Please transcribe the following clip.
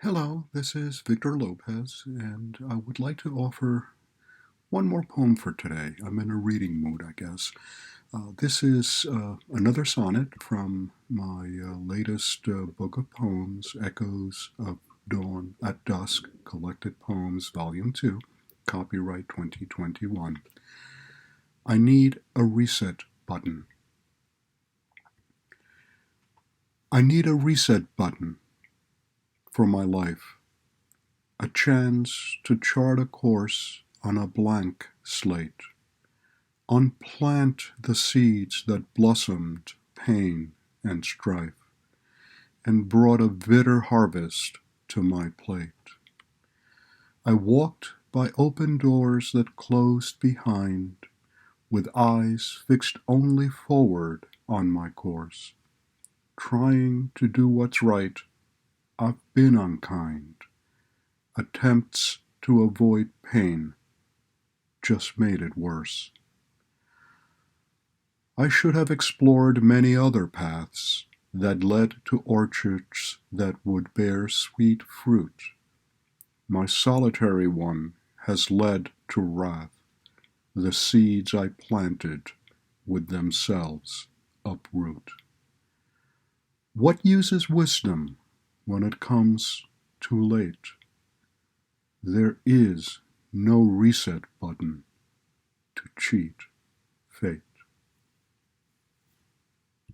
Hello, this is Victor Lopez, and I would like to offer one more poem for today. I'm in a reading mood, I guess. This is another sonnet from my latest book of poems, Echoes of Dawn at Dusk, Collected Poems, Volume 2, copyright 2021. I need a reset button. I need a reset button for my life. A chance to chart a course on a blank slate, unplant the seeds that blossomed pain and strife, and brought a bitter harvest to my plate. I walked by open doors that closed behind, with eyes fixed only forward on my course. Trying to do what's right, I've been unkind. Attempts to avoid pain just made it worse. I should have explored many other paths that led to orchards that would bear sweet fruit. My solitary one has led to wrath. The seeds I planted would themselves uproot. What use is wisdom when it comes too late? There is no reset button to cheat fate.